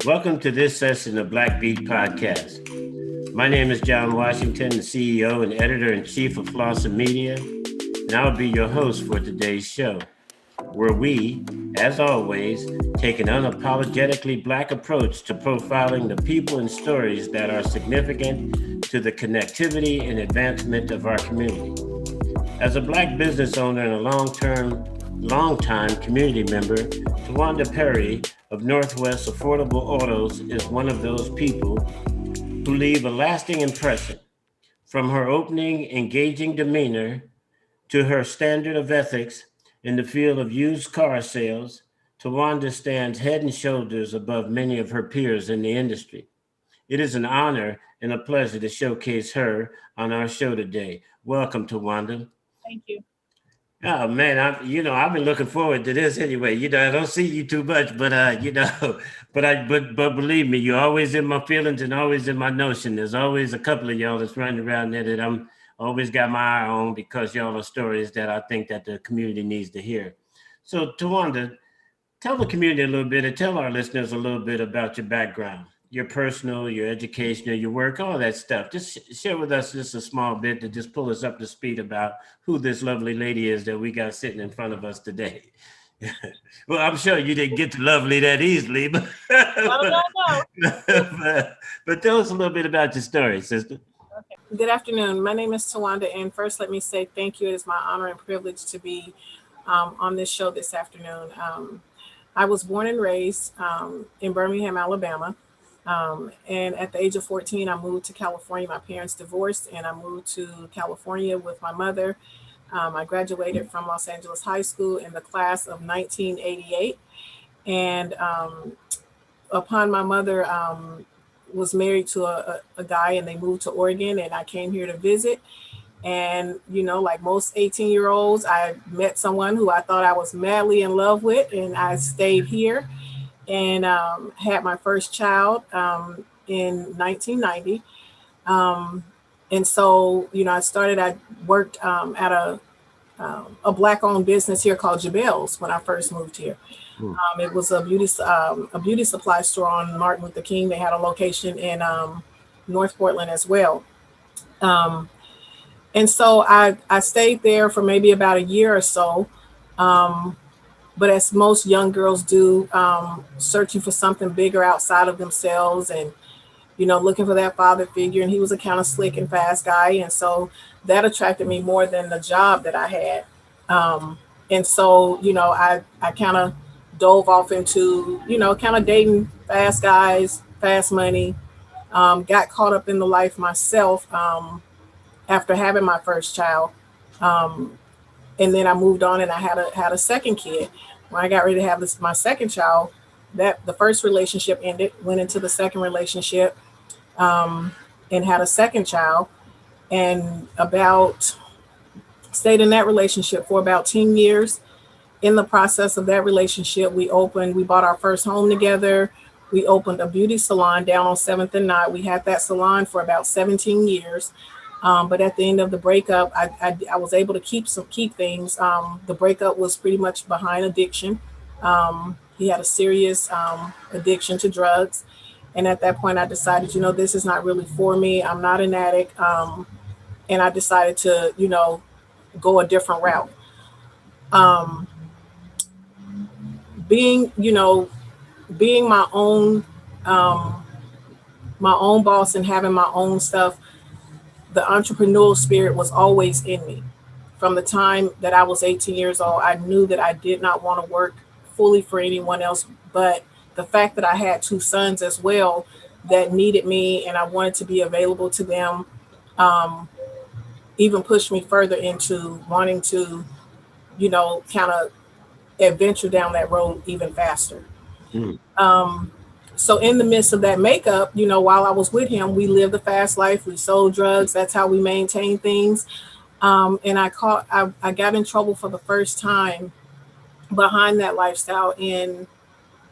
Welcome to this session of Black Beat Podcast. My name is John Washington, the CEO and Editor-in-Chief of Flossin Media, and I'll be your host for today's show, where we, as always, take an unapologetically Black approach to profiling the people and stories that are significant to the connectivity and advancement of our community. As a Black business owner and a long-time community member, Towanda Perry of Northwest Affordable Autos is one of those people who leave a lasting impression. From her opening, engaging demeanor to her standard of ethics in the field of used car sales, Towanda stands head and shoulders above many of her peers in the industry. It is an honor and a pleasure to showcase her on our show today. Welcome, Towanda. Thank you. Oh man, I've been looking forward to this anyway. I don't see you too much, but but believe me, you're always in my feelings and always in my notion. There's always a couple of y'all that's running around there that I'm always got my eye on because y'all are stories that I think that the community needs to hear. So Towanda, tell the community a little bit and tell our listeners a little bit about your background, your personal, your educational, your work, all that stuff. Just share with us just a small bit to just pull us up to speed about who this lovely lady is that we got sitting in front of us today. Well, I'm sure you didn't get to lovely that easily, but, No. but tell us a little bit about your story, sister. Okay. Good afternoon. My name is Towanda, and first let me say thank you. It is my honor and privilege to be on this show this afternoon. I was born and raised in Birmingham, Alabama. And at the age of 14, I moved to California. My parents divorced, and I moved to California with my mother. I graduated from Los Angeles High School in the class of 1988. And upon my mother was married to a guy, and they moved to Oregon, and I came here to visit. And, like most 18-year-olds, I met someone who I thought I was madly in love with, and I stayed here. And had my first child in 1990. And so, I worked at a Black-owned business here called Jabel's when I first moved here. It was a beauty supply store on Martin Luther King. They had a location in North Portland as well. And so I stayed there for maybe about a year or so. But as most young girls do, searching for something bigger outside of themselves and, looking for that father figure. And he was a kind of slick and fast guy. And so that attracted me more than the job that I had. And so, I kind of dove off into, kind of dating fast guys, fast money, got caught up in the life myself after having my first child. And then I moved on and I had a second kid. When I got ready to have my second child, the first relationship ended, went into the second relationship, and had a second child, and stayed in that relationship for about 10 years. In the process of that relationship, we bought our first home together. We opened a beauty salon down on 7th and Knott. We had that salon for about 17 years. But at the end of the breakup, I was able to keep things. The breakup was pretty much behind addiction. He had a serious addiction to drugs. And at that point, I decided, this is not really for me. I'm not an addict. And I decided to, go a different route. Being my own boss and having my own stuff, the entrepreneurial spirit was always in me. From the time that I was 18 years old, I knew that I did not want to work fully for anyone else. But the fact that I had two sons as well that needed me and I wanted to be available to them, even pushed me further into wanting to, kind of adventure down that road even faster. So in the midst of that makeup, while I was with him, we lived a fast life. We sold drugs. That's how we maintained things. And I got in trouble for the first time behind that lifestyle in,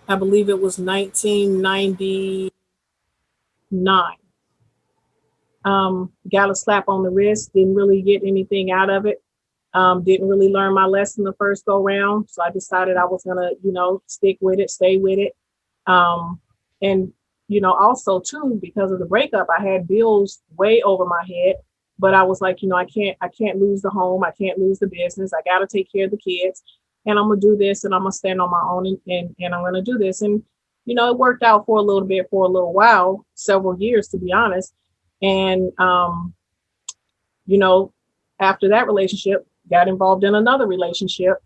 I believe it was 1999. Got a slap on the wrist, didn't really get anything out of it. Didn't really learn my lesson the first go round. So I decided I was going to, stick with it, stay with it. also too, because of the breakup, I had bills way over my head. But I was like, I can't lose the home. I can't lose the business. I got to take care of the kids, and I'm going to do this, and I'm going to stand on my own, and I'm going to do this. And, it worked out for a little bit, for a little while, several years, to be honest. And, after that relationship, got involved in another relationship,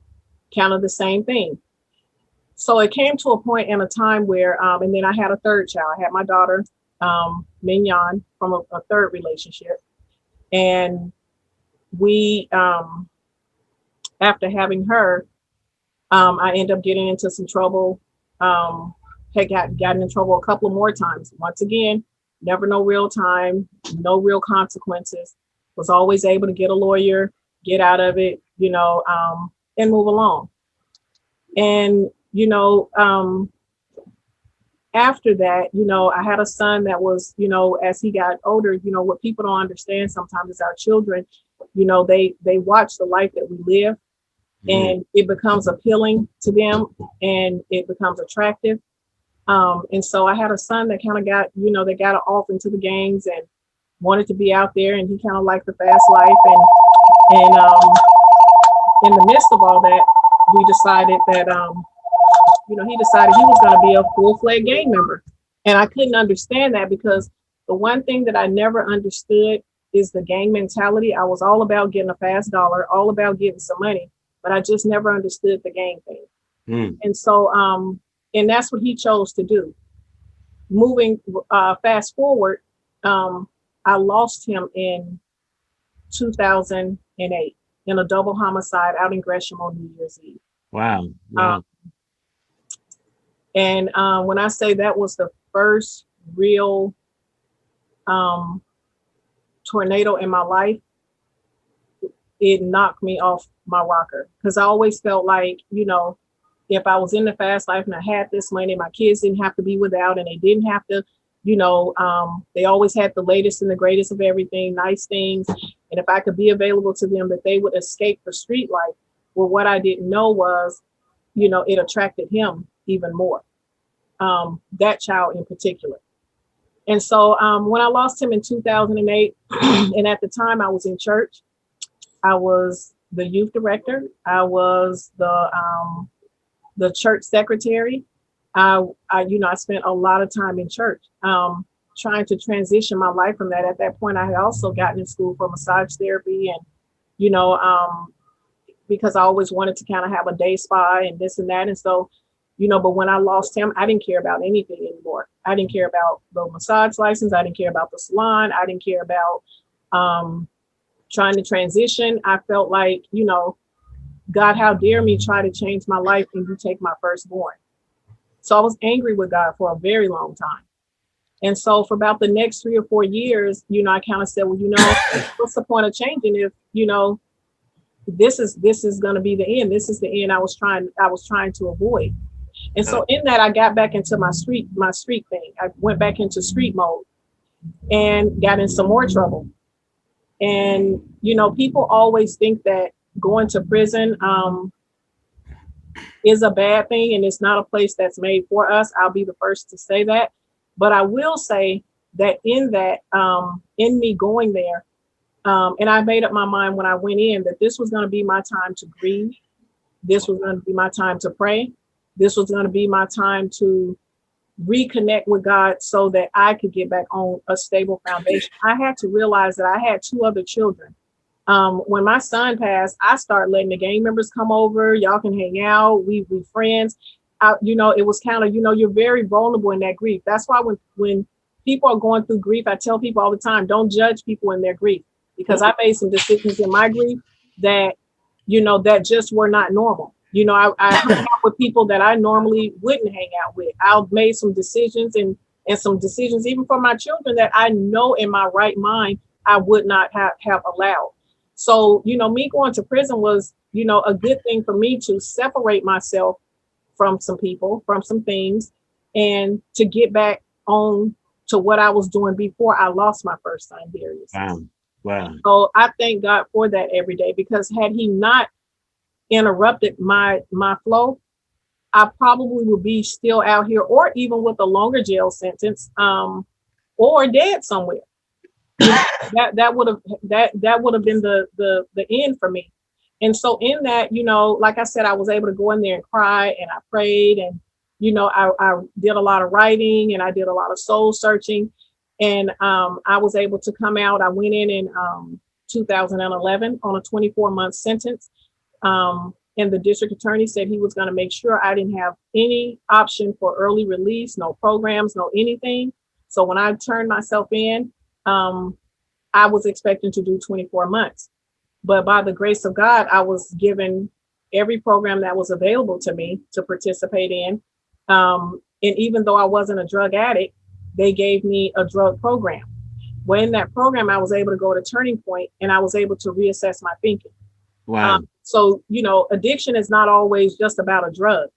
kind of the same thing. So it came to a point in a time where, and then I had a third child. I had my daughter, Mignon, from a third relationship. And we, after having her, I ended up getting into some trouble. Had gotten in trouble a couple of more times. Once again, never no real time, no real consequences. Was always able to get a lawyer, get out of it, and move along. And, after that, I had a son that was, as he got older, what people don't understand sometimes is our children, they watch the life that we live, and it becomes appealing to them, and it becomes attractive. And so I had a son that kind of got, they got off into the gangs and wanted to be out there, and he kind of liked the fast life. And in the midst of all that, we decided that, he decided he was going to be a full-fledged gang member. And I couldn't understand that, because the one thing that I never understood is the gang mentality. I was all about getting a fast dollar, all about getting some money, but I just never understood the gang thing. And so, and that's what he chose to do. Moving fast forward, I lost him in 2008 in a double homicide out in Gresham on New Year's Eve. Wow. And when I say that was the first real tornado in my life, it knocked me off my rocker, because I always felt like, if I was in the fast life and I had this money, my kids didn't have to be without, and they didn't have to, they always had the latest and the greatest of everything, nice things. And if I could be available to them, that they would escape the street life. Well, what I didn't know was, it attracted him even more, that child in particular. And so when I lost him in 2008, and at the time I was in church, I was the youth director, I was the church secretary. I spent a lot of time in church, trying to transition my life from that. At that point, I had also gotten in school for massage therapy, and, because I always wanted to kind of have a day spa and this and that. And so, but when I lost him, I didn't care about anything anymore. I didn't care about the massage license. I didn't care about the salon. I didn't care about trying to transition. I felt like, God, how dare me try to change my life and you take my firstborn. So I was angry with God for a very long time. And so for about the next 3 or 4 years, I kind of said, well, what's the point of changing if, this is going to be the end. This is the end I was trying to avoid. And so in that, I got back into my street thing. I went back into street mode and got in some more trouble. And, people always think that going to prison is a bad thing, and it's not a place that's made for us. I'll be the first to say that. But I will say that in me going there, and I made up my mind when I went in that this was going to be my time to grieve. This was going to be my time to pray. This was going to be my time to reconnect with God so that I could get back on a stable foundation. I had to realize that I had 2 other children. When my son passed, I started letting the gang members come over. Y'all can hang out. We friends. It was kind of, you're very vulnerable in that grief. That's why when people are going through grief, I tell people all the time, don't judge people in their grief, because I made some decisions in my grief that, that just were not normal. I hung out with people that I normally wouldn't hang out with. I made some decisions and some decisions even for my children that I know in my right mind I would not have allowed. So, me going to prison was, a good thing for me to separate myself from some people, from some things, and to get back on to what I was doing before I lost my first son, Darius. Wow. So I thank God for that every day, because had he not interrupted my flow, I probably would be still out here, or even with a longer jail sentence, or dead somewhere. That would have been the end for me. And so in that, like I said, I was able to go in there and cry, and I prayed, and I did a lot of writing, and I did a lot of soul searching, and I was able to come out. I went in 2011 on a 24-month sentence. And the district attorney said he was going to make sure I didn't have any option for early release, no programs, no anything. So when I turned myself in, I was expecting to do 24 months. But by the grace of God, I was given every program that was available to me to participate in. And even though I wasn't a drug addict, they gave me a drug program. Well, in that program, I was able to go to Turning Point, and I was able to reassess my thinking. Wow. So, addiction is not always just about a drug.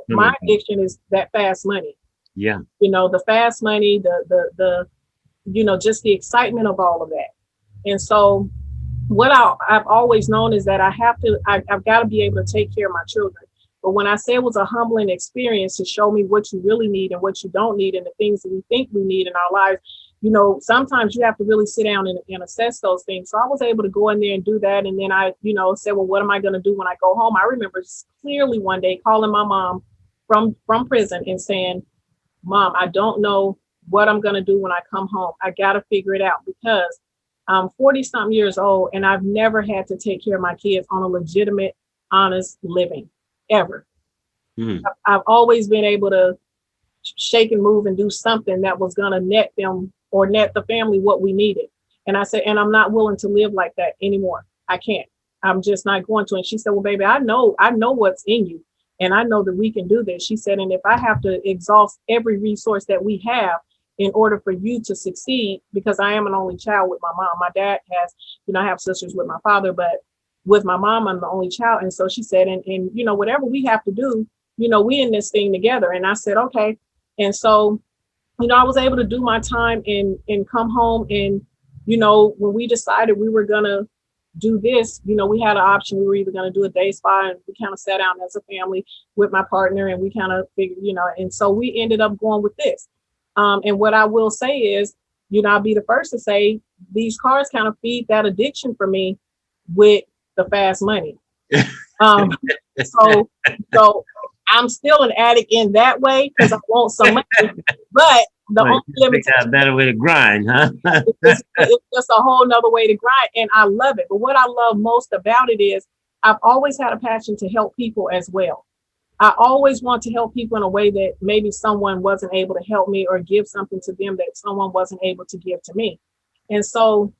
My addiction is that fast money. Yeah. The fast money, the just the excitement of all of that. And so what I've always known is that I've got to be able to take care of my children. But when I say it was a humbling experience to show me what you really need and what you don't need, and the things that we think we need in our lives, sometimes you have to really sit down and assess those things. So I was able to go in there and do that. And then I, said, well, what am I going to do when I go home? I remember clearly one day calling my mom from prison and saying, Mom, I don't know what I'm going to do when I come home. I got to figure it out, because I'm 40-something years old, and I've never had to take care of my kids on a legitimate, honest living, ever. I've always been able to shake and move and do something that was going to net them or net the family what we needed. And I said, and I'm not willing to live like that anymore. I can't. I'm just not going to. And she said, well, baby, I know what's in you. And I know that we can do this. She said, and if I have to exhaust every resource that we have in order for you to succeed, because I am an only child with my mom. My dad has, I have sisters with my father, but with my mom, I'm the only child. And so she said, and whatever we have to do, we in this thing together. And I said, okay. And so, I was able to do my time and come home. And, when we decided we were going to do this, we had an option. We were either going to do a day spa, and we kind of sat down as a family with my partner, and we kind of figured, and so we ended up going with this. And what I will say is, I'll be the first to say these cars kind of feed that addiction for me with the fast money. So I'm still an addict in that way, because I want some money, but the only limitation, a better way to grind, huh? it's just a whole nother way to grind, and I love it. But what I love most about it is I've always had a passion to help people as well. I always want to help people in a way that maybe someone wasn't able to help me, or give something to them that someone wasn't able to give to me. And so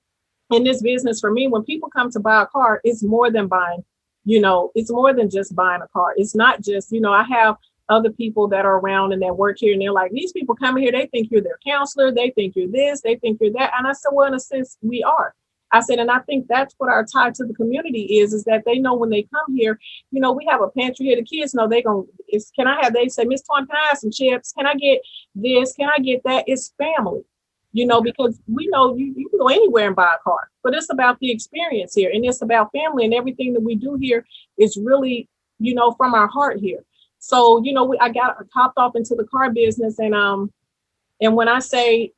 in this business, for me, when people come to buy a car, it's more than buying, it's more than just buying a car. It's not just, I have other people that are around and that work here, and they're like, these people come here, they think you're their counselor, they think you're this, they think you're that. And I said, well, in a sense, we are. I said, and I think that's what our tie to the community is that they know when they come here, we have a pantry here. The kids know they say, Miss Twan, can I have some chips? Can I get this? Can I get that? It's family, because we know you can go anywhere and buy a car, but it's about the experience here, and it's about family, and everything that we do here is really, from our heart here. So, I got hopped off into the car business, and when I say,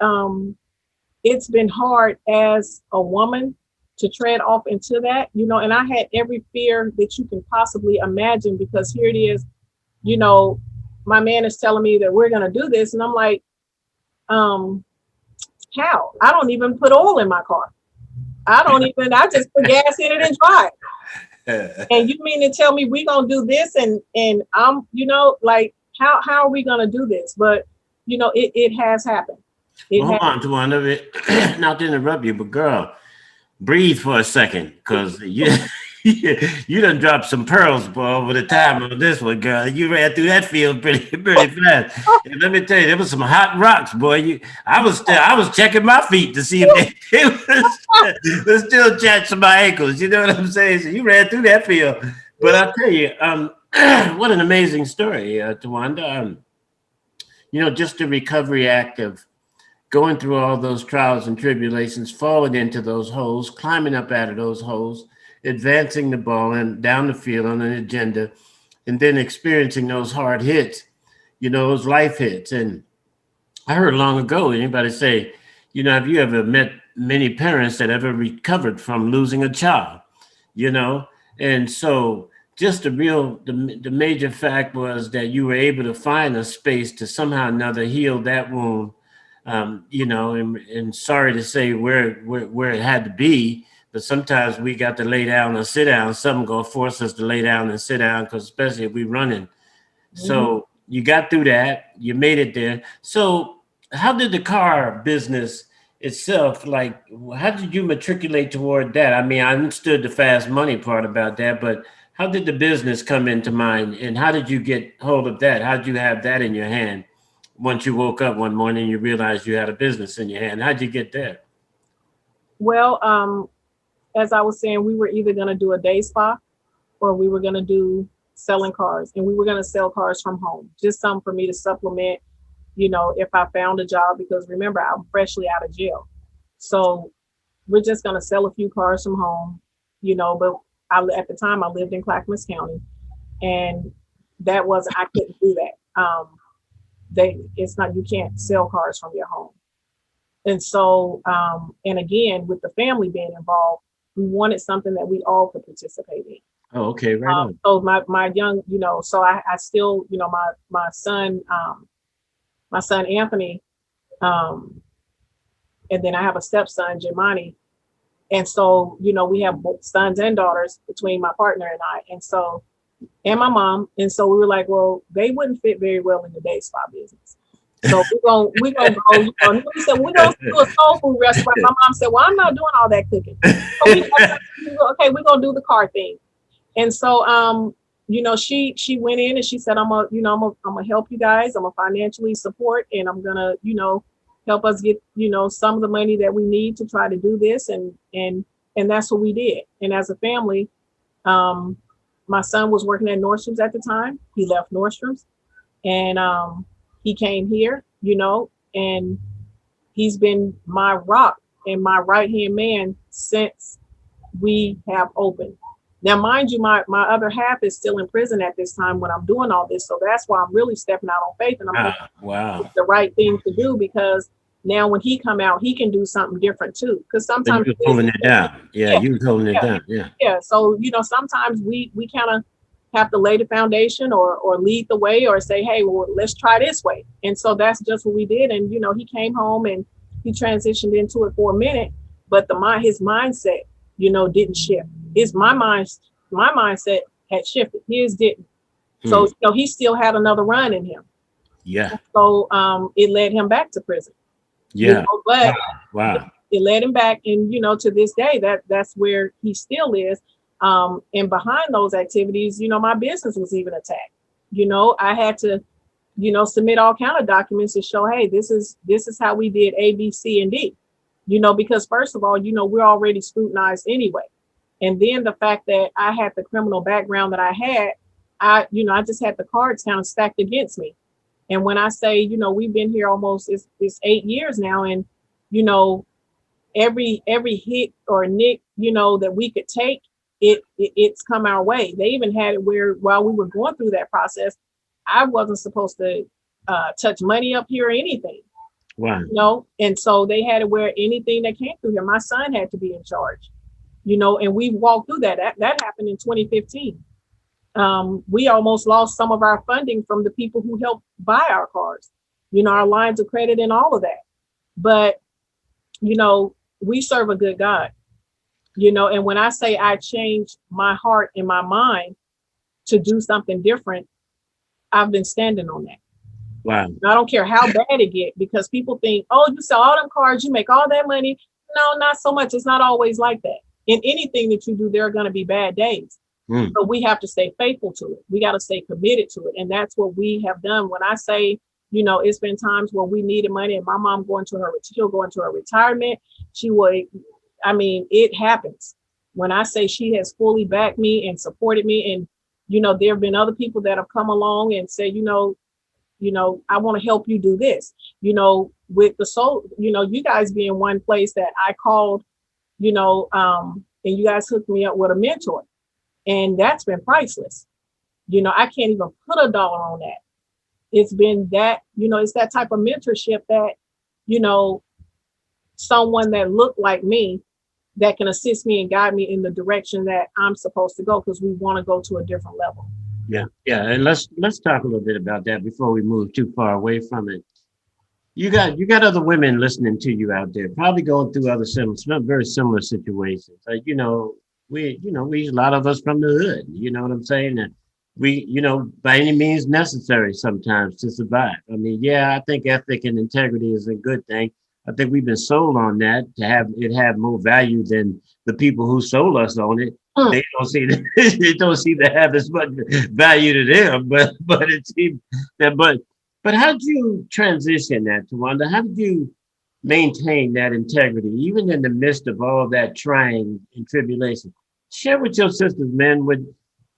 it's been hard as a woman to tread off into that, and I had every fear that you can possibly imagine, because here it is, my man is telling me that we're going to do this. And I'm like, how? I don't even put oil in my car. I just put gas in it and drive. And you mean to tell me we're going to do this? And I'm, like, how are we going to do this? But, it has happened. Hold on, Towanda, not to interrupt you, but girl, breathe for a second, because you done dropped some pearls, boy, over the time on this one, girl. You ran through that field pretty fast. And let me tell you, there was some hot rocks, boy. I was checking my feet to see if they was still catching my ankles. You know what I'm saying? So you ran through that field. But I'll tell you, what an amazing story, Towanda. Just the recovery act of going through all those trials and tribulations, falling into those holes, climbing up out of those holes, advancing the ball and down the field on an agenda and then experiencing those hard hits, those life hits. And I heard long ago, anybody say, have you ever met many parents that ever recovered from losing a child, And so just the major fact was that you were able to find a space to somehow or another heal that wound, and sorry to say where it had to be, but sometimes we got to lay down or sit down. Something gonna force us to lay down and sit down, because especially if we're running. Mm-hmm. So you got through that, you made it there. So how did the car business itself, like, how did you matriculate toward that? I mean, I understood the fast money part about that, but how did the business come into mind, and how did you get hold of that? How did you have that in your hand once you woke up one morning and you realized you had a business in your hand? How'd you get there? Well, as I was saying, we were either going to do a day spa or we were going to do selling cars, and we were going to sell cars from home, just something for me to supplement, if I found a job, because remember, I'm freshly out of jail. So we're just going to sell a few cars from home, but at the time I lived in Clackamas County, and I couldn't do that. You can't sell cars from your home. And so, and again, with the family being involved, we wanted something that we all could participate in. Oh, okay, right on. So my young, so I still, my son Anthony, and then I have a stepson, Jemani. And so, we have both sons and daughters between my partner and I, and my mom. And so we were like, well, they wouldn't fit very well in the day spa business. So we're gonna go. We said we're gonna do a soul food restaurant. My mom said, well, I'm not doing all that cooking. So we're gonna do the car thing. And so she went in and she said, I'm gonna help you guys. I'm gonna financially support, and I'm gonna, help us get, some of the money that we need to try to do this. And that's what we did. And as a family, my son was working at Nordstrom's at the time. He left Nordstrom's, and he came here, and he's been my rock and my right-hand man since we have opened. Now, mind you, my other half is still in prison at this time when I'm doing all this. So that's why I'm really stepping out on faith, and I'm doing the right thing to do, because now when he come out, he can do something different too. Because sometimes you're holding it down. Yeah, you were holding it down. Yeah. Yeah. So, sometimes we kind of have to lay the foundation or lead the way, or say, hey, well, let's try this way. And so that's just what we did. And, he came home and he transitioned into it for a minute, but his mindset, didn't shift. My mindset had shifted. His didn't. So, he still had another run in him. Yeah. So it led him back to prison. Yeah. But wow. It led him back. And, to this day, that's where he still is. And behind those activities, my business was even attacked. I had to, submit all kind of documents to show, hey, this is how we did A, B, C, and D, because first of all, we're already scrutinized anyway. And then the fact that I had the criminal background that I had, I just had the cards kind of stacked against me. And when I say, we've been here almost, it's 8 years now. And, every hit or nick, that we could take, it's come our way. They even had it where while we were going through that process, I wasn't supposed to touch money up here or anything. Wow. And so they had it where anything that came through here, my son had to be in charge, and we walked through that. That happened in 2015. We almost lost some of our funding from the people who helped buy our cars, our lines of credit and all of that. But, we serve a good God. And when I say I changed my heart and my mind to do something different, I've been standing on that. Wow. I don't care how bad it get, because people think, oh, you sell all them cars, you make all that money. No, not so much. It's not always like that. In anything that you do, there are going to be bad days. But we have to stay faithful to it. We got to stay committed to it. And that's what we have done. When I say, it's been times where we needed money, and my mom she'll go into her retirement. It happens. When I say she has fully backed me and supported me, and, there have been other people that have come along and said, I want to help you do this, with the soul, you guys being one place that I called, and you guys hooked me up with a mentor, and that's been priceless, I can't even put a dollar on that. It's been that, it's that type of mentorship that, someone that looked like me that can assist me and guide me in the direction that I'm supposed to go, because we want to go to a different level. Yeah, yeah, and let's talk a little bit about that before we move too far away from it. You got other women listening to you out there, probably going through very similar situations. Like, we a lot of us from the hood. You know what I'm saying? And we, by any means necessary sometimes to survive. I mean, yeah, I think ethic and integrity is a good thing. I think we've been sold on that to have more value than the people who sold us on it. They don't see they don't seem to have as much value to them, but it seems that but how did you transition that, Towanda? How did you maintain that integrity, even in the midst of all that trying and tribulation? Share with your sisters, man, what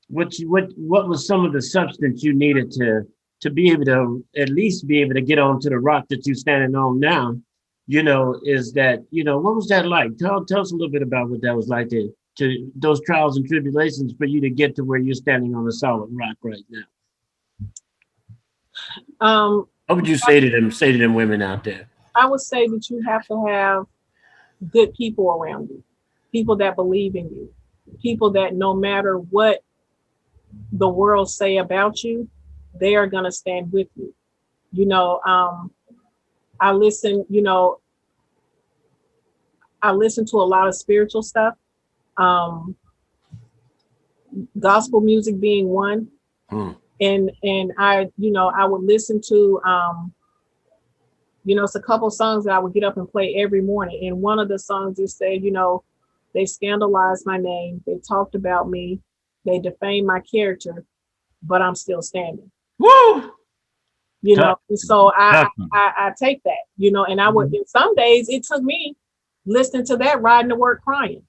was some of the substance you needed to be able to at least be able to get onto the rock that you're standing on now? Is that, what was that like? Tell us a little bit about what that was like to those trials and tribulations for you to get to where you're standing on a solid rock right now. What would you say to them women out there? I would say that you have to have good people around you, people that believe in you, people that no matter what the world say about you, they are going to stand with you. I listen to a lot of spiritual stuff, gospel music being one. And I would listen to, it's a couple songs that I would get up and play every morning. And one of the songs just said, they scandalized my name. They talked about me. They defamed my character, but I'm still standing. Woo! So I take that, and I would, in some days it took me listening to that, riding to work crying,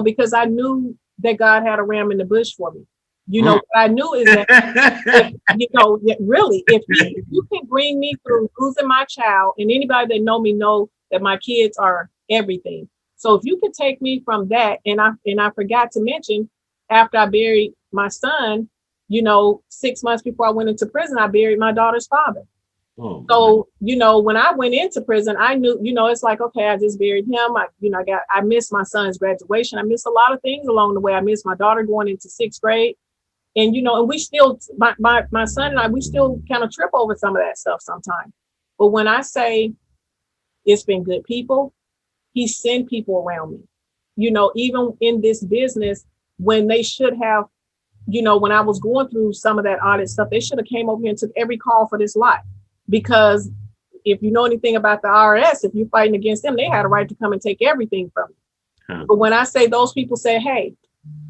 because I knew that God had a ram in the bush for me. What I knew is that, if you can bring me through losing my child, and anybody that know that my kids are everything. So if you can take me from that, and I forgot to mention, after I buried my son, 6 months before I went into prison, I buried my daughter's father. So, when I went into prison, I knew, it's like, okay, I just buried him. I missed my son's graduation. I missed a lot of things along the way. I missed my daughter going into 6th grade. And, and we still, my son and I, we still kind of trip over some of that stuff sometimes. But when I say it's been good people, he sent people around me, even in this business, when they should have, when I was going through some of that audit stuff, they should have came over here and took every call for this lot. Because if you know anything about the IRS, if you're fighting against them, they had a right to come and take everything from you. But when I say those people say, hey,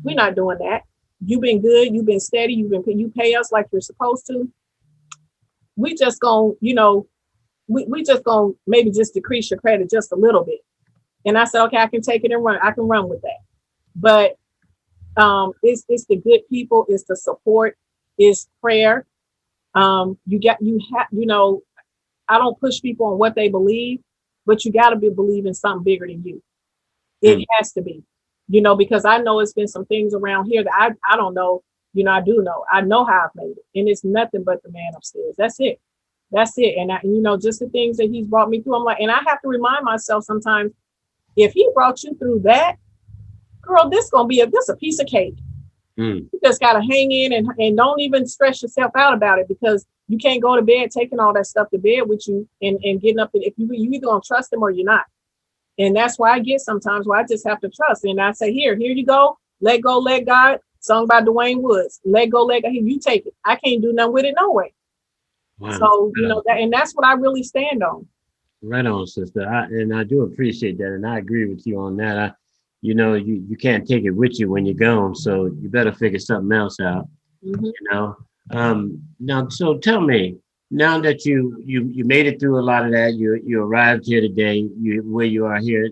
we're not doing that. You've been good. You've been steady. You pay us like you're supposed to. We just gonna, we just gonna maybe just decrease your credit just a little bit. And I said, okay, I can take it and run. I can run with that. But it's the good people. It's the support. It's prayer. I don't push people on what they believe, but you got to believe in something bigger than you. It has to be, because I know it's been some things around here that I don't know, I do know. I know how I've made it, and it's nothing but the man upstairs. That's it. And just the things that he's brought me through. I'm like, and I have to remind myself sometimes, if he brought you through that, girl, this gonna be a piece of cake. You just gotta hang in and don't even stress yourself out about it, because you can't go to bed taking all that stuff to bed with you and getting up. If you either gonna trust him or you're not. And that's why I get sometimes where I just have to trust. And I say, here you go. Let go, let God. Song by Dwayne Woods. Let go, let God. You take it. I can't do nothing with it no way. Wow. So, that's what I really stand on. Right on, sister. I do appreciate that. And I agree with you on that. You can't take it with you when you're gone. So you better figure something else out, Now, so tell me, now that you made it through a lot of that, you arrived here today, where you are here,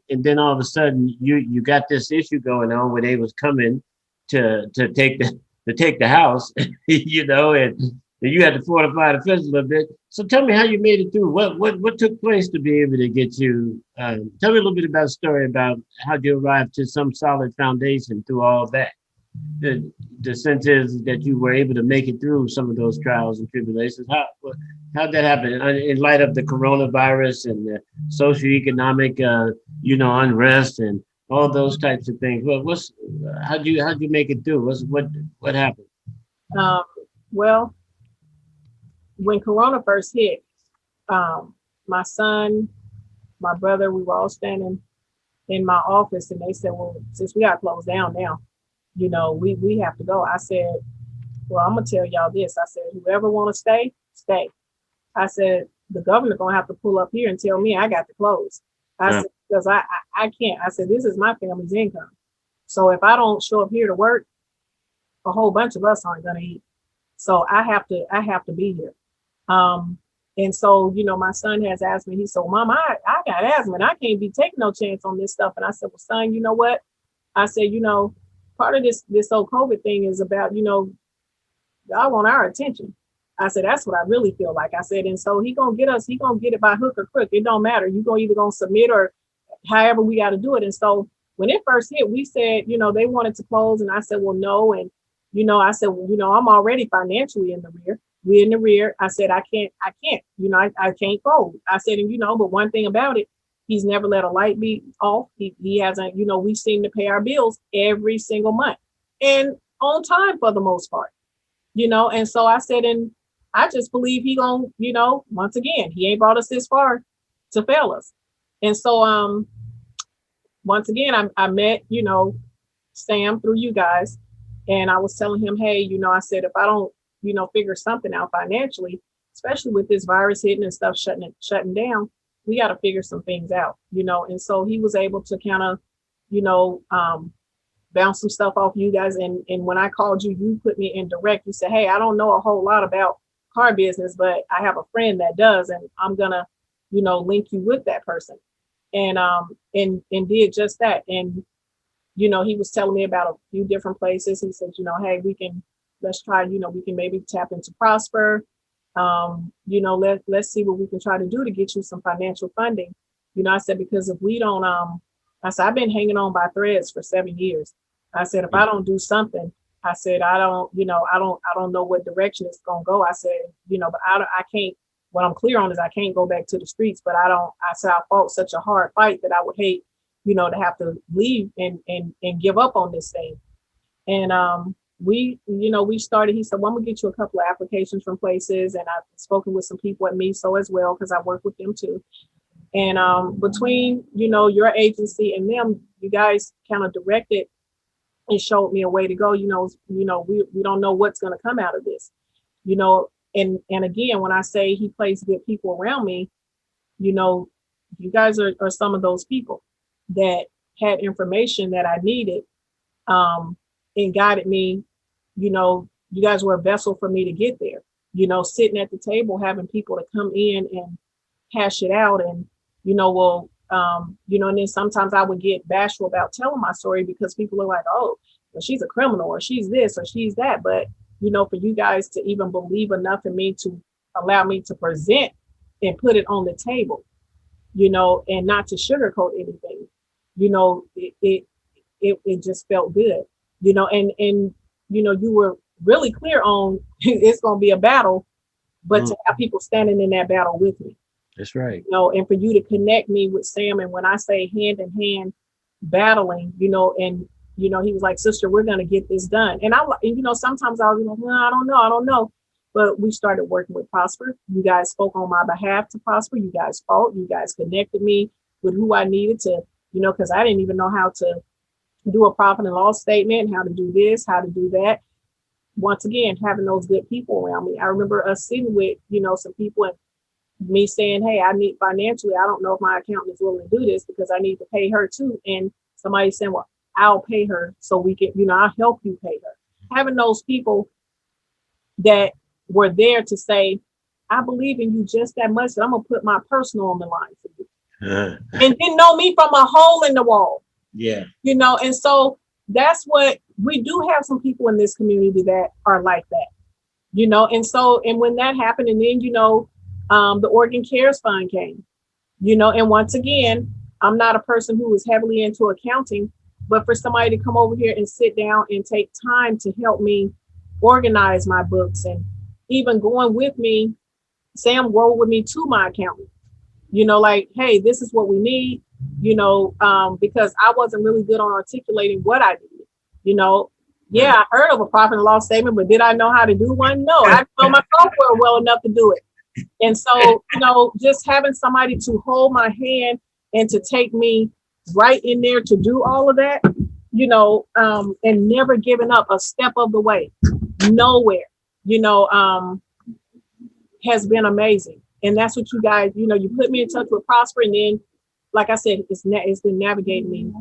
and then all of a sudden you got this issue going on where they was coming to take the house, and you had to fortify the fence a little bit. So tell me how you made it through. What took place to be able to get you? Tell me a little bit about the story about how you arrived to some solid foundation through all that. the sense is that you were able to make it through some of those trials and tribulations. How'd that happen in light of the coronavirus and the socioeconomic, unrest and all those types of things? How'd you make it through? What happened? Well, when Corona first hit, my son, my brother, we were all standing in my office, and they said, "Well, since we got closed down now, we have to go." I said, "Well, I'm gonna tell y'all this." I said, "Whoever want to stay, stay." I said, "The governor gonna have to pull up here and tell me I got to close." I said, "Because I can't." I said, "This is my family's income, so if I don't show up here to work, a whole bunch of us aren't gonna eat. So I have to be here." And so, my son has asked me, he said, "Mom, I got asthma and I can't be taking no chance on this stuff." And I said, "Well, son, you know what?" I said, part of this whole COVID thing is about, y'all want our attention. I said, "That's what I really feel like." I said, "And so he gonna get it by hook or crook. It don't matter. You either gonna submit or however we got to do it." And so when it first hit, we said, they wanted to close. And I said, "Well, no." And, I said, "Well, I'm already financially in the rear. We're in the rear." I said, I can't, I can't fold. I said, and but one thing about it, he's never let a light be off. He hasn't, we seem to pay our bills every single month and on time for the most part, and so I said, and I just believe he gonna, once again, he ain't brought us this far to fail us. And so, once again, I met, Sam through you guys, and I was telling him, hey, I said, if I don't, figure something out financially, especially with this virus hitting and stuff shutting down, we got to figure some things out, and so he was able to kind of, bounce some stuff off you guys. And when I called you, you put me in direct. You said, hey, I don't know a whole lot about car business, but I have a friend that does, and I'm gonna, link you with that person. And did just that. And, he was telling me about a few different places. He said, hey, let's try, we can maybe tap into Prosper. Let's see what we can try to do to get you some financial funding. I said, because if we don't, I said, I've been hanging on by threads for 7 years. I said, if I don't do something, I said, I don't know what direction it's going to go. I said, but I can't, what I'm clear on is I can't go back to the streets, but I said, I fought such a hard fight that I would hate, to have to leave and give up on this thing. And, we started, he said, well, I'm gonna get you a couple of applications from places. And I've spoken with some people at MISO as well, because I work with them too. And between, your agency and them, you guys kind of directed and showed me a way to go. We don't know what's going to come out of this, and again, when I say he placed good people around me, you guys are some of those people that had information that I needed, and guided me. You guys were a vessel for me to get there, sitting at the table, having people to come in and hash it out. And, and then sometimes I would get bashful about telling my story because people are like, oh, well, she's a criminal, or she's this, or she's that. But, for you guys to even believe enough in me to allow me to present and put it on the table, and not to sugarcoat anything, it just felt good, and you were really clear on it's going to be a battle, but to have people standing in that battle with me. That's right. And for you to connect me with Sam. And when I say hand in hand battling, and, he was like, sister, we're going to get this done. And sometimes I was like, no, I don't know. But we started working with Prosper. You guys spoke on my behalf to Prosper. You guys fought. You guys connected me with who I needed to, because I didn't even know how to do a profit and loss statement, how to do this, how to do that. Once again, having those good people around me. I remember us sitting with, some people and me saying, hey, I need financially, I don't know if my accountant is willing to do this because I need to pay her too. And somebody saying, well, I'll pay her so we can, I'll help you pay her. Having those people that were there to say, I believe in you just that much that I'm going to put my personal on the line for you. And didn't know me from a hole in the wall. Yeah. And so that's what we do have some people in this community that are like that, and so, and when that happened, and then, the Oregon Cares Fund came, and once again, I'm not a person who was heavily into accounting, but for somebody to come over here and sit down and take time to help me organize my books, and even going with me, Sam rolled with me to my accountant, like, hey, this is what we need, because I wasn't really good on articulating what I needed, Yeah, I heard of a profit and loss statement, but did I know how to do one? No, I didn't know my software well enough to do it. And so, just having somebody to hold my hand and to take me right in there to do all of that, and never giving up a step of the way, nowhere, has been amazing. And that's what you guys, you put me in touch with Prosper, and then, like I said, it's been navigating me.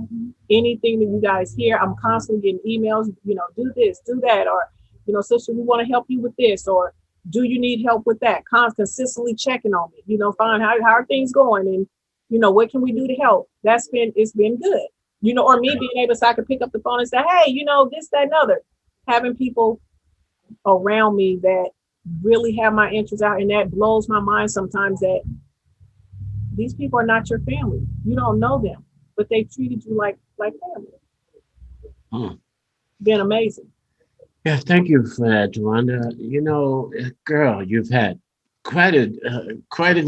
Anything that you guys hear, I'm constantly getting emails, do this, do that, or, sister, we want to help you with this, or do you need help with that? Consistently checking on me, find how are things going, and, what can we do to help? It's been good, or me being able, so I could pick up the phone and say, hey, this, that, and other. Having people around me that really have my interests out, and that blows my mind sometimes, that these people are not your family. You don't know them, but they treated you like family. Been amazing. Yeah, thank you for that, Towanda. Girl, you've had quite an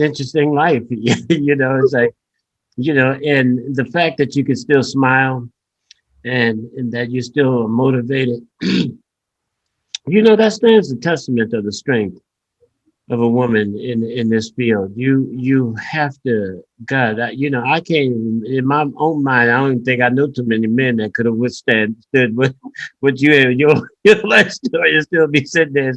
interesting life. It's like, and the fact that you can still smile, and that you're still motivated, that stands a testament of the strength of a woman in this field. You have to, God, I can't, in my own mind, I don't think I know too many men that could have withstood what you and your life story and still be sitting there.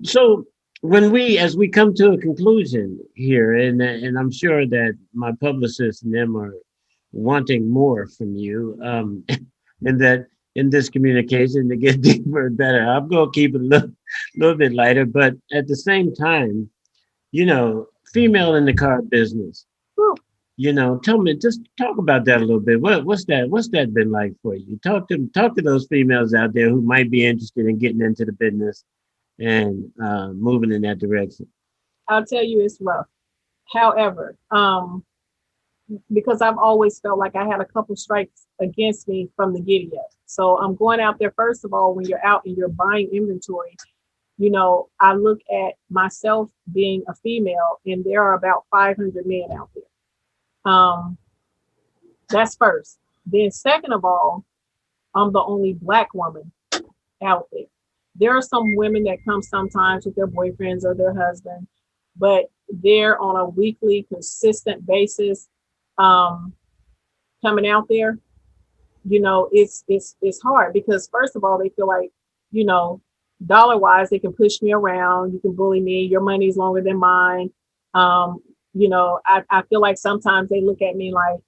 So as we come to a conclusion here, and I'm sure that my publicist and them are wanting more from you, and that in this communication to get deeper and better, I'm gonna keep it a little bit lighter, but at the same time, female in the car business. Tell me, just talk about that a little bit. What's that been like for you? Talk to those females out there who might be interested in getting into the business and moving in that direction. I'll tell you, it's rough. However, because I've always felt like I had a couple strikes against me from the giddy up. So I'm going out there, first of all, when you're out and you're buying inventory, I look at myself being a female, and there are about 500 men out there. That's first. Then second of all, I'm the only Black woman out there. There are some women that come sometimes with their boyfriends or their husband, but they're on a weekly, consistent basis coming out there. It's hard, because first of all, they feel like, dollar wise, they can push me around. You can bully me. Your money's longer than mine. I feel like sometimes they look at me like,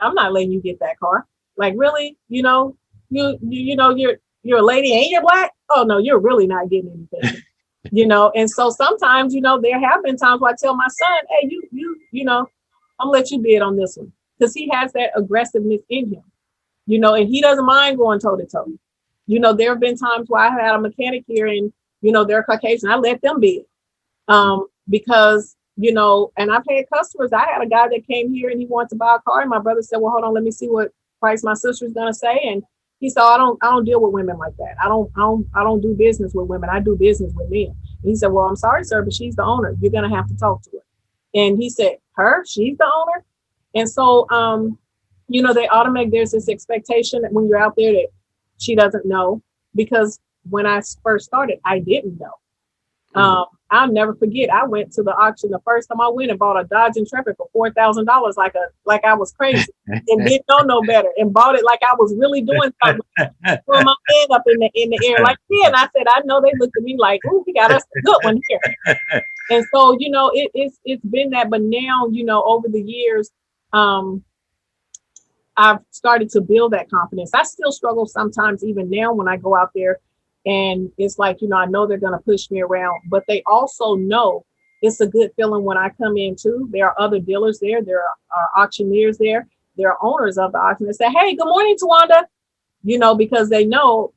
I'm not letting you get that car. Like, really, you're a lady and you're Black. Oh no, you're really not getting anything. And so sometimes, there have been times where I tell my son, hey, I'm gonna let you bid on this one, because he has that aggressiveness in him, and he doesn't mind going toe to toe. There have been times where I had a mechanic here, and they're Caucasian. I let them bid, because and I've had customers. I had a guy that came here and he wanted to buy a car, and my brother said, well, hold on, let me see what price my sister's gonna say. And he said, I don't deal with women like that. I don't do business with women. I do business with men. And he said, well, I'm sorry, sir, but she's the owner. You're gonna have to talk to her. And he said, she's the owner. And so, they automatically, there's this expectation that when you're out there that she doesn't know, because when I first started, I didn't know. I'll never forget. I went to the auction the first time I went and bought a Dodge Intrepid for $4,000, like I was crazy, and didn't know no better, and bought it like I was really doing something, throwing my hand up in the air like, yeah. And I said, I know they looked at me like, oh, we got us a good one here. And so, it's been that, but now, over the years, I've started to build that confidence. I still struggle sometimes, even now, when I go out there. And it's like, I know they're going to push me around, but they also know it's a good feeling when I come in too. There are other dealers there. There are auctioneers there. There are owners of the auction that say, hey, good morning, Towanda, because they know,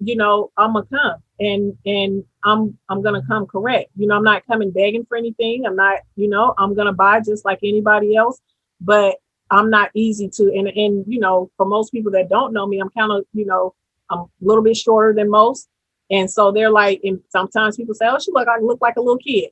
I'm going to come and I'm going to come correct. I'm not coming begging for anything. I'm not, I'm going to buy just like anybody else. But I'm not easy to, and you know, for most people that don't know me, I'm kind of, you know, I'm a little bit shorter than most. And so they're like, and sometimes people say, oh, I look like a little kid.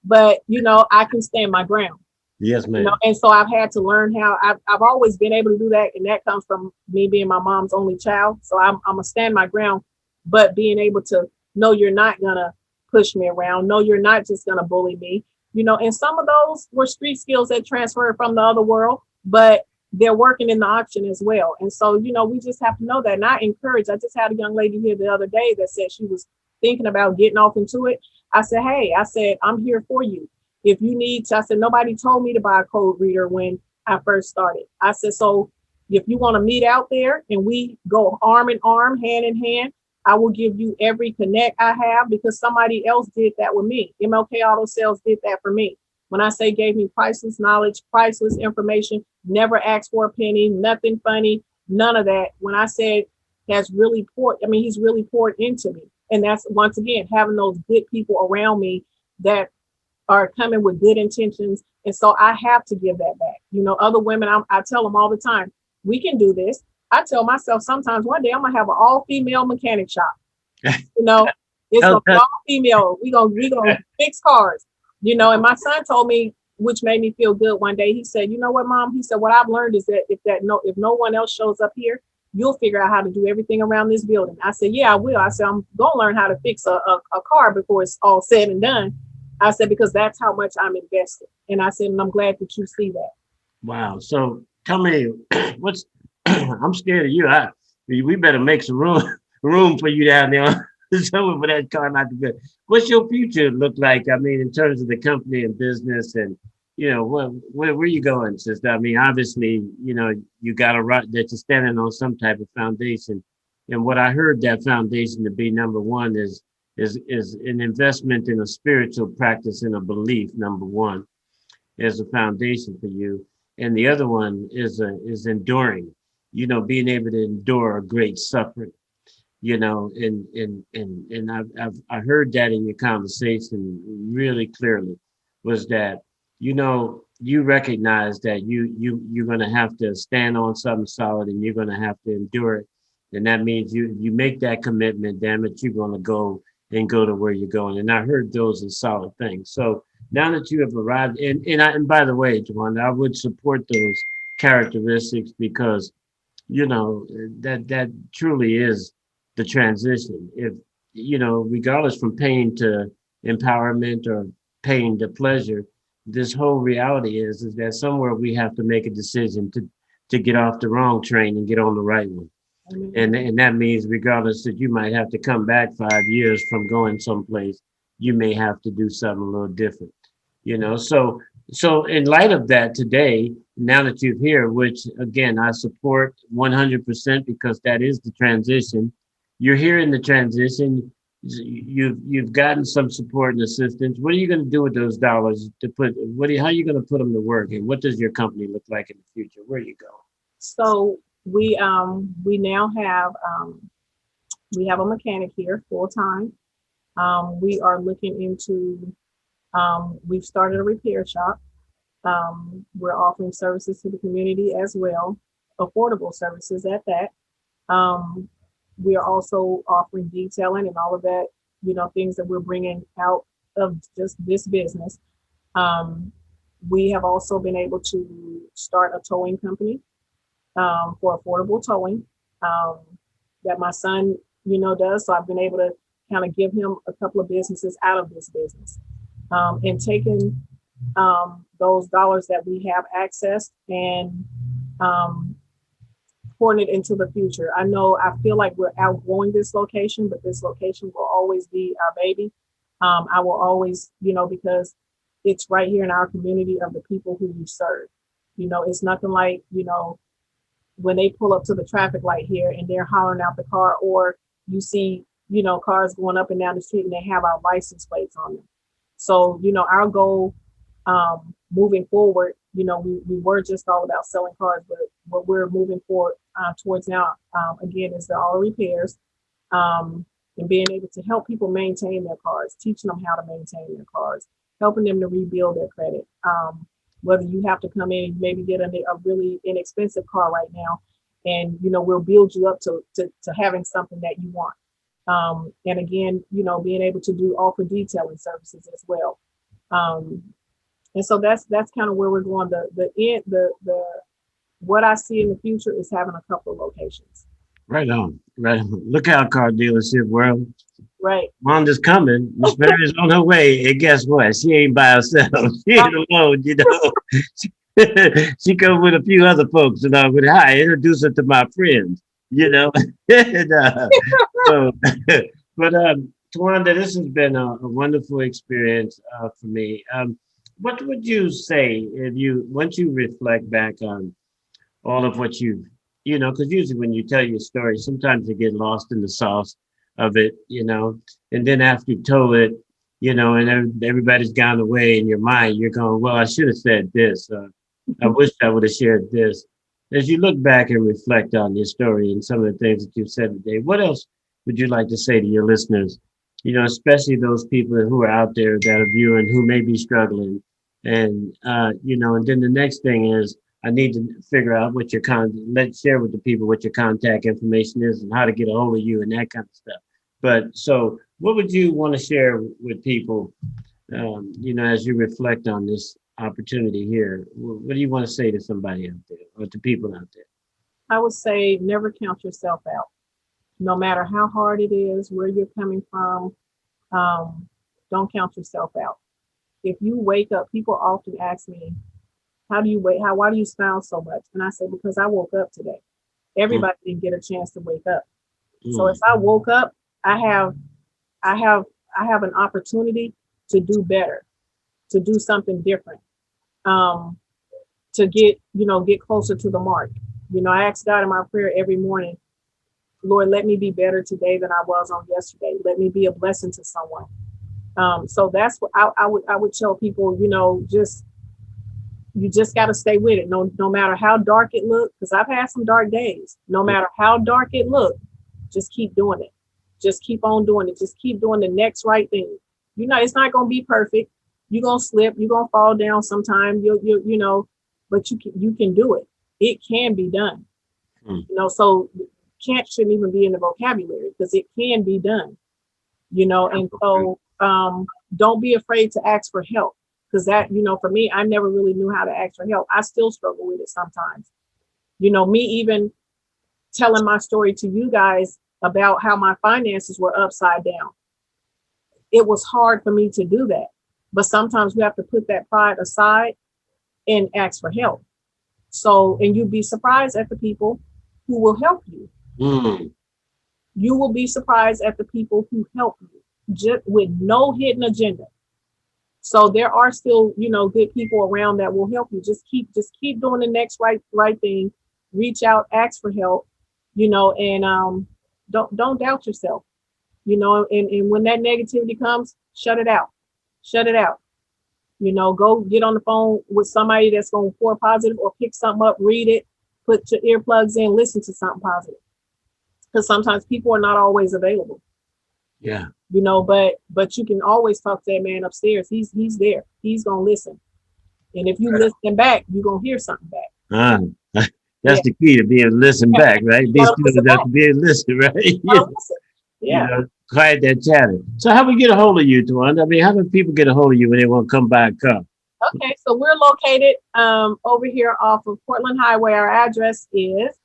But, you know, I can stand my ground. Yes, You know, ma'am. and so I've had to learn how I've always been able to do that. And that comes from me being my mom's only child. So I'm going to stand my ground, but being able to know you're not going to push me around. No, you're not just going to bully me. You know, and some of those were street skills that transferred from the other world, but they're working in the auction as well. And so, you know, we just have to know that. And I just had a young lady here the other day that said she was thinking about getting off into it. I said, hey, I said, I'm here for you. If you need to, I said, nobody told me to buy a code reader when I first started. I said, so if you want to meet out there and we go arm in arm, hand in hand, I will give you every connect I have because somebody else did that with me. MLK Auto Sales did that for me. When I say gave me priceless knowledge, priceless information, never asked for a penny, nothing funny, none of that. When I said he's really poured into me. And that's, once again, having those good people around me that are coming with good intentions. And so I have to give that back. You know, other women, I tell them all the time, we can do this. I tell myself sometimes one day I'm gonna have an all-female mechanic shop. You know, it's gonna be all female. We gonna fix cars. You know, and my son told me, which made me feel good one day. He said, you know what, Mom? He said, what I've learned is that if no one else shows up here, you'll figure out how to do everything around this building. I said, yeah, I will. I said, I'm gonna learn how to fix a car before it's all said and done. I said, because that's how much I'm invested. And I said, and I'm glad that you see that. Wow. So tell me, what's I'm scared of you. We better make some room for you down there. Somewhere for that car not to be. What's your future look like? I mean, in terms of the company and business, and you know, where you going, sister? I mean, obviously, you know, you got to right that you're standing on some type of foundation. And what I heard that foundation to be, number one, is an investment in a spiritual practice and a belief. Number one as a foundation for you, and the other one is enduring. You know, being able to endure a great suffering. You know, and I heard that in your conversation really clearly, was that you know you recognize that you're going to have to stand on something solid and you're going to have to endure it, and that means you make that commitment. Damn it, you're going to go to where you're going. And I heard those are solid things. So now that you have arrived, and by the way, Towanda, I would support those characteristics because you know that truly is the transition. If you know, regardless from pain to empowerment or pain to pleasure, this whole reality is that somewhere we have to make a decision to get off the wrong train and get on the right one. And that means regardless that you might have to come back 5 years from going someplace, you may have to do something a little different. You know, so in light of that today, now that you're here, which again I support 100% because that is the transition. You're here in the transition. You've gotten some support and assistance. What are you going to do with those dollars to put? How are you going to put them to work? And what does your company look like in the future? Where you go? So we now have we have a mechanic here full time. We are looking into we've started a repair shop. We're offering services to the community as well, affordable services at that. Um, we are also offering detailing and all of that, you know, things that we're bringing out of just this business. Um, we have also been able to start a towing company for affordable towing that my son, you know, does. So I've been able to kind of give him a couple of businesses out of this business and taking those dollars that we have accessed and pouring it into the future. I feel like we're outgrowing this location, but this location will always be our baby. I will always, you know, because it's right here in our community of the people who we serve. You know, it's nothing like, you know, when they pull up to the traffic light here and they're hollering out the car, or you see, you know, cars going up and down the street and they have our license plates on them. So, you know, our goal moving forward, you know, we were just all about selling cars, but what we're moving forward towards now, again, is the auto repairs and being able to help people maintain their cars, teaching them how to maintain their cars, helping them to rebuild their credit. whether you have to come in and maybe get a really inexpensive car right now, and we'll build you up to having something that you want. And again, being able to offer detailing services as well. And so that's kind of where we're going. The what I see in the future is having a couple of locations. Right on, right on. Look out, car dealership world. Right. Wanda's coming. Miss Mary's on her way. And guess what? She ain't by herself. She ain't alone, She come with a few other folks along with her. Hi, introduce her to my friends, and, so, but Towanda, this has been a wonderful experience for me. What would you say once you reflect back on all of what because usually when you tell your story, sometimes you get lost in the sauce of it, and then after you told it, and everybody's gone away in your mind, you're going, well, I should have said this. I wish I would have shared this. As you look back and reflect on your story and some of the things that you've said today, what else would you like to say to your listeners? Especially those people who are out there that are viewing who may be struggling. And, and then the next thing is, I need to figure out what let's share with the people what your contact information is and how to get a hold of you and that kind of stuff. But so what would you want to share with people, as you reflect on this opportunity here? What do you want to say to somebody out there or to people out there? I would say never count yourself out. No matter how hard it is, where you're coming from, don't count yourself out. If you wake up, people often ask me, why do you smile so much? And I say, because I woke up today. Everybody didn't get a chance to wake up. So if I woke up, I have an opportunity to do better, to do something different, to get closer to the mark. I ask God in my prayer every morning, Lord, let me be better today than I was on yesterday. Let me be a blessing to someone. So that's what I would tell people, you just got to stay with it. No matter how dark it looks, because I've had some dark days. No matter how dark it looks, just keep doing it. Just keep on doing it. Just keep doing the next right thing. It's not going to be perfect. You're going to slip. You're going to fall down sometime. But you can do it. It can be done. So can't shouldn't even be in the vocabulary because it can be done. And so don't be afraid to ask for help. Because that, for me, I never really knew how to ask for help. I still struggle with it sometimes. Me even telling my story to you guys about how my finances were upside down. It was hard for me to do that. But sometimes we have to put that pride aside and ask for help. So, and you'd be surprised at the people who will help you. You will be surprised at the people who help you just with no hidden agenda. So there are still, good people around that will help you. Just keep doing the next right thing. Reach out, ask for help, and don't doubt yourself, and when that negativity comes, shut it out. Go get on the phone with somebody that's going to pour positive, or pick something up, read it, put your earplugs in, listen to something positive. Because sometimes people are not always available. Yeah. But you can always talk to that man upstairs. He's there. He's gonna listen. And if you listen back, you're gonna hear something back. That's the key to being able to listen back, right? These people have to be able to listen, right? Yeah. Quiet that chatter. So how we get a hold of you, Towanda? I mean, how do people get a hold of you when they want to come by a car? Okay, so we're located over here off of Portland Highway. Our address is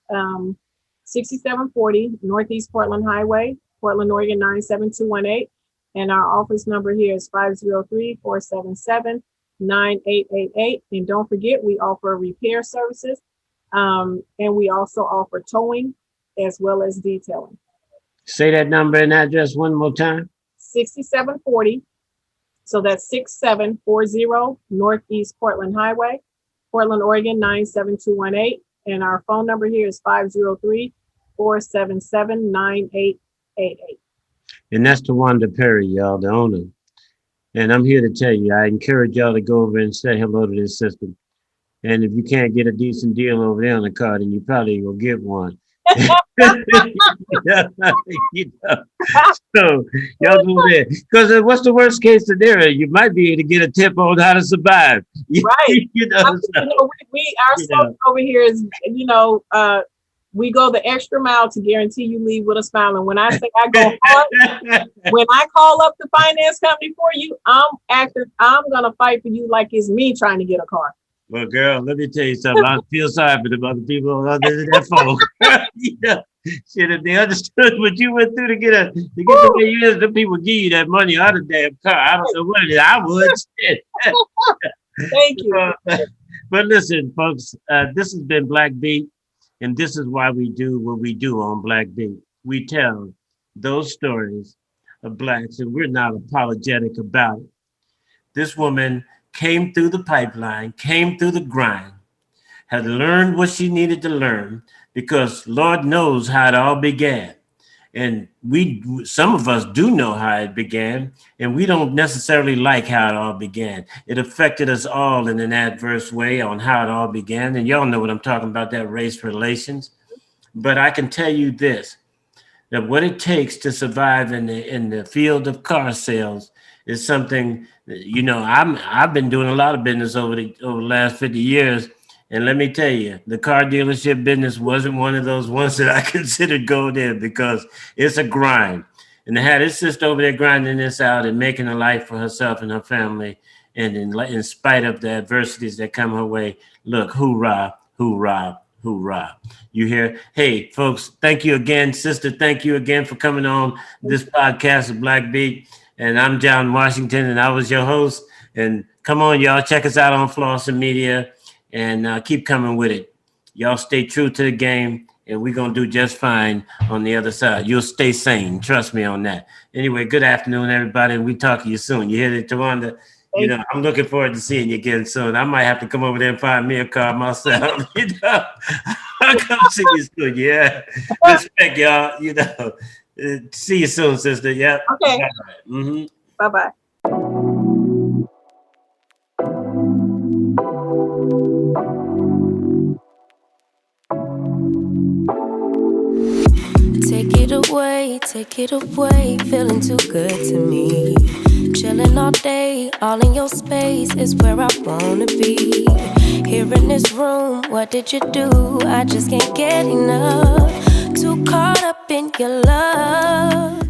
6740 Northeast Portland Highway, Portland, Oregon 97218. And our office number here is 503-477-9888. And don't forget, we offer repair services. And we also offer towing as well as detailing. Say that number and address one more time. 6740. So that's 6740 Northeast Portland Highway, Portland, Oregon 97218. And our phone number here is 503-477-9888. And that's Towanda Perry, y'all, the owner. And I'm here to tell you, I encourage y'all to go over and say hello to this system. And if you can't get a decent deal over there on the car, then you probably will get one. You know, so y'all do that. Because what's the worst case scenario? You might be able to get a tip on how to survive. Right. You know, so, We our you social know. over here is, we go the extra mile to guarantee you leave with a smile. And when I say I go hard, when I call up the finance company for you, I'm gonna fight for you like it's me trying to get a car. Well, girl, let me tell you something. I feel sorry for the other people on the other end of that phone. You know, shit, if they understood what you went through to get the way you is, the people give you that money out of the damn car. I don't know what it is. I would. Shit. Thank you. But listen, folks, this has been Black Beat, and this is why we do what we do on Black Beat. We tell those stories of blacks, and we're not apologetic about it. This woman came through the pipeline, came through the grind, had learned what she needed to learn because Lord knows how it all began. And some of us do know how it began, and we don't necessarily like how it all began. It affected us all in an adverse way on how it all began. And y'all know what I'm talking about, that race relations. But I can tell you this, that what it takes to survive in the field of car sales is something, I've been doing a lot of business over the last 50 years. And let me tell you, the car dealership business wasn't one of those ones that I considered going in because it's a grind. And to have this sister over there grinding this out and making a life for herself and her family, and in spite of the adversities that come her way, look, hoorah, hoorah, hoorah. You hear? Hey, folks, thank you again, sister. Thank you again for coming on this podcast of Black Beat. And I'm John Washington, and I was your host. And come on, y'all, check us out on Flossin Media, and keep coming with it. Y'all stay true to the game, and we're going to do just fine on the other side. You'll stay sane. Trust me on that. Anyway, good afternoon, everybody, and we talk to you soon. You hear that, Towanda? I'm looking forward to seeing you again soon. I might have to come over there and find me a car myself. I'll come see you soon. Yeah. Respect, y'all. See you soon, sister. Yep. Okay. Mm-hmm. Bye-bye. Take it away, feeling too good to me. Chilling all day, all in your space is where I wanna be. Here in this room, what did you do? I just can't get enough. Too caught up in your love.